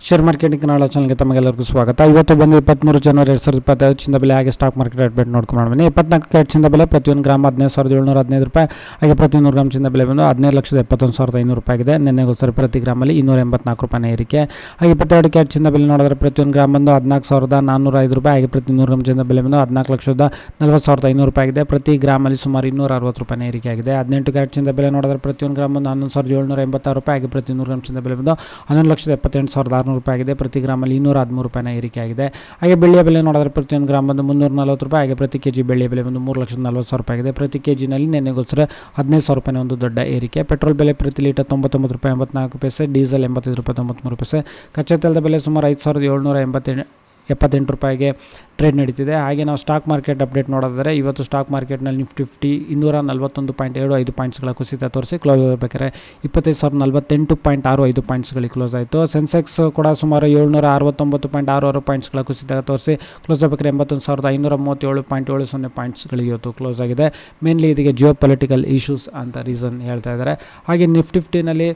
Share marketing Kannada ಚಾನಲ್ಗೆ ತಮಗೆಲ್ಲರಿಗೂ ಸ್ವಾಗತ. ಇವತ್ತು ಬಂದು 23 ಜನವರಿ 2025 ಚಿನ್ನ ಬೆಲೆ ಹಾಗೆ ಸ್ಟಾಕ್ ಮಾರ್ಕೆಟ್ ಅಪ್ಡೇಟ್ ನೋಡ್ಕೊಂಡು ಬನ್ನಿ. 24 ಕ್ಯಾರೆಟ್ ಚಿನ್ನ ಬೆಲೆ ಪ್ರತಿಯೊಂದು ಗ್ರಾಮ್ 15,715 ರೂಪಾಯಿ, ಹಾಗೆ ಪ್ರತಿ 100 ಗ್ರಾಮ್ ಚಿನ್ನ ಬೆಲೆ ಬಂದು 17,71,500 ರೂಪಾಯಿ ಆಗಿದೆ. ನಿನ್ನೆಗೋಸ್ಕರ ಪ್ರತಿ ಗ್ರಾಮಲ್ಲಿ 284 ರೂಪಾಯಿನ ಏರಿಕೆ. ಹಾಗೆ 22 ಕ್ಯಾರೆಟ್ ಚಿನ್ನ ಬೆಲೆ ನೋಡಿದ್ರೆ ಪ್ರತಿಯೊಂದು ಗ್ರಾಮ್ ಬಂದು 14,405 ರೂಪಾಯಿ, ಹಾಗೆ ಪ್ರತಿ 100 ಗ್ರಾಮ್ ಚಿನ್ನ ಬೆಲೆ ಬಂದು 14,40,500 ರೂಪಾಯಿ ಆಗಿದೆ. ಪ್ರತಿ ಗ್ರಾಮಲ್ಲಿ ಸುಮಾರು 260 ರೂಪಾಯಿನ ಏರಿಕೆ ಆಗಿದೆ. 18 ಕ್ಯಾರೆಟ್ ಚಿನ್ನ ಬೆಲೆ ನೋಡಿದ್ರೆ ಪ್ರತಿಯೊಂದು ಗ್ರಾಮ್ ಬಂದು 11,786 ರೂಪಾಯಿ, ಹಾಗೆ ಪ್ರತಿ 100 ಗ್ರಾಮ್ ಚಿನ್ನ ಬೆಲೆ ಬಂದು 11,78,600 ರೂಪಾಯಿ ಆಗಿದೆ. ಪ್ರತಿ ಗ್ರಾಮಲ್ಲಿ 213 ರೂಪಾಯಿನ ಏರಿಕೆ ಆಗಿದೆ. ಹಾಗೆ ಬೆಳ್ಳಿಯ ಬೆಲೆ ನೋಡಿದ್ರೆ ಪ್ರತಿಯೊಂದು ಗ್ರಾಮ್ ಬಂದು 340 ರೂಪಾಯಿ, ಹಾಗೆ ಪ್ರತಿ ಕೆಜಿ ಬೆಳ್ಳಿಯ ಬೆಲೆ ಬಂದು 3,40,000 ರೂಪಾಯಿ ಆಗಿದೆ. ಪ್ರತಿ ಕೆಜಿನಲ್ಲಿ ನಿನ್ನೆಗೋಸ್ಕರ 15,000 ರೂಪಾಯಿನ ಒಂದು ದೊಡ್ಡ ಏರಿಕೆ. ಪೆಟ್ರೋಲ್ ಬೆಲೆ ಪ್ರತಿ ಲೀಟರ್ 99 ರೂಪಾಯಿ 84 ಪೈಸೆ, ಡೀಸೆಲ್ 85 ರೂಪಾಯಿ 93 ಪೈಸೆ. ಕಚ್ಚಾ ತೈಲದ ಬೆಲೆ ಸುಮಾರು 5,778 ರೂಪಾಯಿಗೆ ಟ್ರೇಡ್ ನಡೀತಿದೆ. ಹಾಗೆ ನಾವು ಸ್ಟಾಕ್ ಮಾರ್ಕೆಟ್ ಅಪ್ಡೇಟ್ ನೋಡೋದಾದರೆ ಇವತ್ತು ಸ್ಟಾಕ್ ಮಾರ್ಕೆಟ್ನಲ್ಲಿ ನಿಫ್ಟಿ 241.75 ಪಾಯಿಂಟ್ಸ್ಗಳ ಕುಸಿತ ತೋರಿಸಿ ಕ್ಲೋಸ್ ಆಗಬೇಕಾದ್ರೆ 25,048.65 ಪಾಯಿಂಟ್ಸ್ಗಳಿಗೆ ಕ್ಲೋಸ್ ಆಯಿತು. ಸೆನ್ಸೆಕ್ಸ್ ಕೂಡ ಸುಮಾರು 769.66 ಪಾಯಿಂಟ್ಸ್ಗಳ ಕುಸಿತ ತೋರಿಸಿ ಕ್ಲೋಸ್ ಆಗಬೇಕಾದ್ರೆ 81,537.70 ಪಾಯಿಂಟ್ಸ್ಗಳಿಗೆ ಇವತ್ತು ಕ್ಲೋಸ್ ಆಗಿದೆ. ಮೇನ್ಲಿ ಇದಕ್ಕೆ ಜಿಯೋ ಪೊಲಿಟಿಕಲ್ ಇಶ್ಯೂಸ್ ಅಂತ ರೀಸನ್ ಹೇಳ್ತಾ ಇದ್ದಾರೆ. ಹಾಗೆ ನಿಫ್ಟಿನಲ್ಲಿ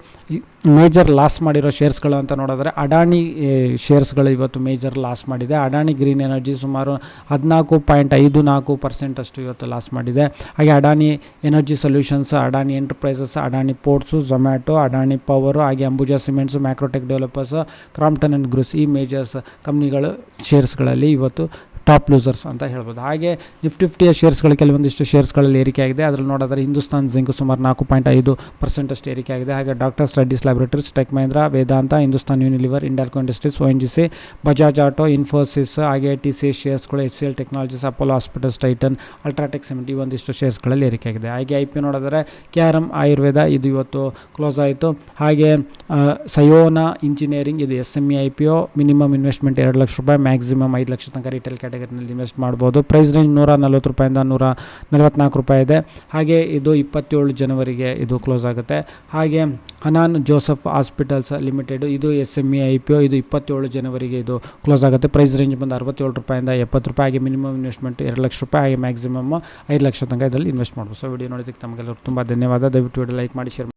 ಮೇಜರ್ ಲಾಸ್ ಮಾಡಿರೋ ಶೇರ್ಸ್ಗಳು ಅಂತ ನೋಡಿದ್ರೆ ಅಡಾನಿ ಶೇರ್ಸ್ಗಳು ಇವತ್ತು ಮೇಜರ್ ಲಾಸ್ ಮಾಡಿದೆ. ಅಡಾನಿ ಗ್ರೀನ್ ಎನರ್ಜಿ ಸುಮಾರು 14.54% ಅಷ್ಟು ಇವತ್ತು ಲಾಸ್ ಮಾಡಿದೆ. ಹಾಗೆ Adani Energy Solutions, Adani Enterprises, Adani Ports, Zomato, Adani Power, ಹಾಗೆ Ambuja Cements, Macrotech Developers, Crompton and Greaves ಈ ಮೇಜರ್ಸ್ ಕಂಪ್ನಿಗಳು ಶೇರ್ಸ್ಗಳಲ್ಲಿ ಇವತ್ತು ಟಾಪ್ ಲೂಸರ್ಸ್ ಅಂತ ಹೇಳ್ಬೋದು. ಹಾಗೆ ನಿಫ್ಟಿಯ ಶೇರ್ಸ್ಗಳು ಕೆಲವೊಂದಿಷ್ಟು ಶೇರ್ಸ್ಗಳಲ್ಲಿ ಏರಿಕೆ ಆಗಿದೆ. ಅದರಲ್ಲಿ ನೋಡಿದ್ರೆ ಹಿಂದೂಸ್ತಾನ್ ಜಿಂಕ್ ಸುಮಾರು 4.5% ಅಷ್ಟು ಏರಿಕೆ ಆಗಿದೆ. ಹಾಗೆ Doctor's Reddy's Laboratories, Tech Mahindra, Vedanta, Hindustan Unilever, Hindalco Industries, ONGC, Bajaj Auto, Infosys, ಹಾಗೆ TCS ಶೇರ್ಸ್ಗಳು, HCL Technologies, Apollo Hospitals, Titan, UltraTech Cement ಈ ಒಂದಿಷ್ಟು ಶೇರ್ಸ್ಗಳಲ್ಲಿ ಏರಿಕೆ ಆಗಿದೆ. ಹಾಗೆ IPO ನೋಡಿದ್ರೆ KRM ಆಯುರ್ವೇದ ಇದು ಇವತ್ತು ಕ್ಲೋಸ್ ಆಯಿತು. ಹಾಗೆ ಸಯೋನಾ ಇಂಜಿನಿಯರಿಂಗ್ ಇದು SME IPO, minimum investment 2 lakh ರೂಪಾಯಿ, ಮ್ಯಾಕ್ಸಿಮಮ್ 5 ಲಕ್ಷ ತನಕ ರಿಟೇಲ್ ಕ್ಯಾಟಗರಿನಲ್ಲಿ ಇನ್ವೆಸ್ಟ್ ಮಾಡ್ಬೋದು. ಪ್ರೈಸ್ ರೇಂಜ್ 140 ರೂಪಾಯಿಂದ 144 ರೂಪಾಯಿ ಇದೆ. ಹಾಗೆ ಇದು 27 ಜನವರಿಗೆ ಇದು ಕ್ಲೋಸ್ ಆಗುತ್ತೆ. ಹಾಗೆ ಹನಾನ್ ಜೋಸಫ್ ಹಾಸ್ಪಿಟಲ್ಸ್ ಲಿಮಿಟೆಡ್ ಇದು SME IPO ಇದು 27 ಜನವರಿಗೆ ಇದು ಕ್ಲೋಸ್ ಆಗುತ್ತೆ. ಪ್ರೈಸ್ ರೇಂಜ್ ಬಂದು 67 ರೂಪಾಯಿಂದ 70 ರೂಪಾಯಿ, ಹಾಗೆ ಮಿನಿಮಮ್ ಇನ್ವೆಸ್ಟ್ಮೆಂಟ್ 2 ಲಕ್ಷ ರೂಪಾಯಿ, ಹಾಗೆ ಮ್ಯಾಕ್ಸಿಮಮ್ 5 ಲಕ್ಷ ತನಕ ಇದರಲ್ಲಿ ಇನ್ವೆಸ್ಟ್ ಮಾಡ್ಬೋದು. ಸೊ ವಿಡಿಯೋ ನೋಡೋದಕ್ಕೆ ತಮಗೆಲ್ಲರೂ ತುಂಬ ಧನ್ಯವಾದ. ದಯವಿಟ್ಟು ವಿಡಿಯೋ ಲೈಕ್ ಮಾಡಿ, ಶೇರ್ ಮಾಡಿ.